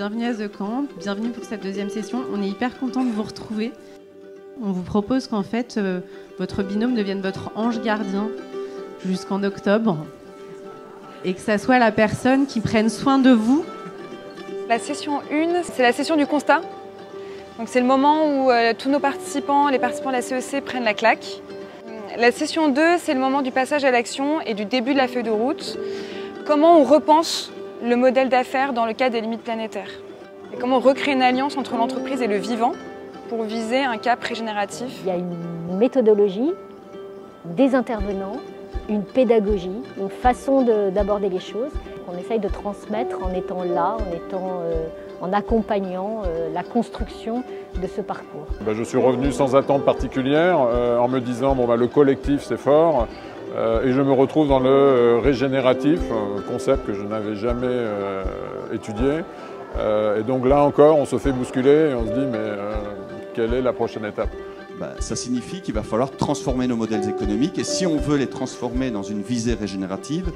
bienvenue à The Camp, bienvenue pour cette deuxième session. On est hyper content de vous retrouver. On vous propose qu'en fait, votre binôme devienne votre ange gardien jusqu'en octobre et que ça soit la personne qui prenne soin de vous. La session 1, c'est la session du constat. Donc c'est le moment où tous nos participants, les participants de la CEC prennent la claque. La session 2, c'est le moment du passage à l'action et du début de la feuille de route. Comment on repense le modèle d'affaires dans le cadre des limites planétaires. Et comment on recrée une alliance entre l'entreprise et le vivant pour viser un cap régénératif. Il y a une méthodologie, des intervenants, une pédagogie, une façon d'aborder les choses qu'on essaye de transmettre en étant là, en accompagnant la construction de ce parcours. Je suis revenu sans attente particulière en me disant le collectif c'est fort et je me retrouve dans le régénératif, concept que je n'avais jamais étudié. Et donc là encore on se fait bousculer et on se dit quelle est la prochaine étape? Ça signifie qu'il va falloir transformer nos modèles économiques et si on veut les transformer dans une visée régénérative,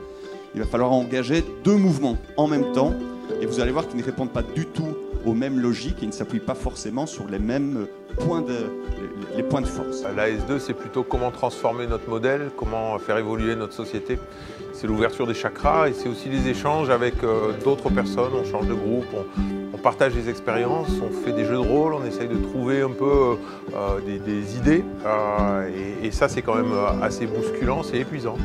il va falloir engager deux mouvements en même temps et vous allez voir qu'ils ne répondent pas du tout aux mêmes logiques et ne s'appuient pas forcément sur les mêmes points de force. La S2, c'est plutôt comment transformer notre modèle, comment faire évoluer notre société. C'est l'ouverture des chakras et c'est aussi les échanges avec d'autres personnes. On change de groupe, on partage des expériences, on fait des jeux de rôle, on essaye de trouver un peu des idées. Et ça, c'est quand même assez bousculant, c'est épuisant.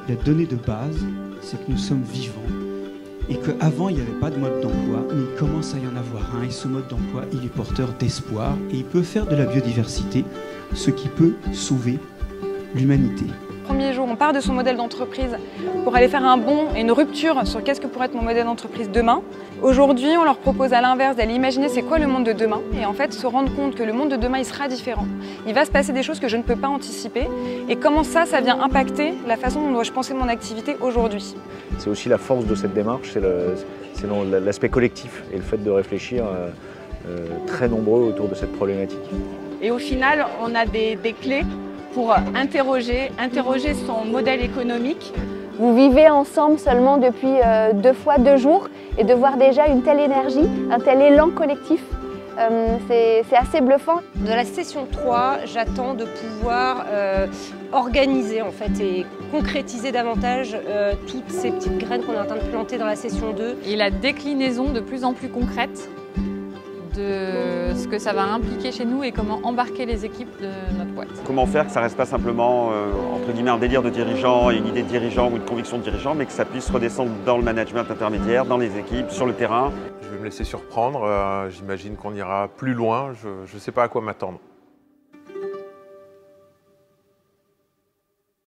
La donnée de base, c'est que nous sommes vivants. Et qu'avant, il n'y avait pas de mode d'emploi, mais il commence à y en avoir un. Et ce mode d'emploi, il est porteur d'espoir et il peut faire de la biodiversité ce qui peut sauver l'humanité. Premier jour, on part de son modèle d'entreprise pour aller faire un bond et une rupture sur qu'est-ce que pourrait être mon modèle d'entreprise demain. Aujourd'hui, on leur propose à l'inverse d'aller imaginer c'est quoi le monde de demain et en fait se rendre compte que le monde de demain il sera différent. Il va se passer des choses que je ne peux pas anticiper et comment ça vient impacter la façon dont je pensais mon activité aujourd'hui. C'est aussi la force de cette démarche, c'est l'aspect collectif et le fait de réfléchir très nombreux autour de cette problématique. Et au final, on a des clés pour interroger son modèle économique. Vous vivez ensemble seulement depuis 2 jours et de voir déjà une telle énergie, un tel élan collectif, c'est assez bluffant. De la session 3, j'attends de pouvoir organiser en fait et concrétiser davantage toutes ces petites graines qu'on est en train de planter dans la session 2. Et la déclinaison de plus en plus concrète de ce que ça va impliquer chez nous et comment embarquer les équipes de notre boîte. Comment faire que ça ne reste pas simplement entre guillemets un délire de dirigeant et une idée de dirigeant ou une conviction de dirigeant, mais que ça puisse redescendre dans le management intermédiaire, dans les équipes, sur le terrain. Je vais me laisser surprendre, j'imagine qu'on ira plus loin, je ne sais pas à quoi m'attendre.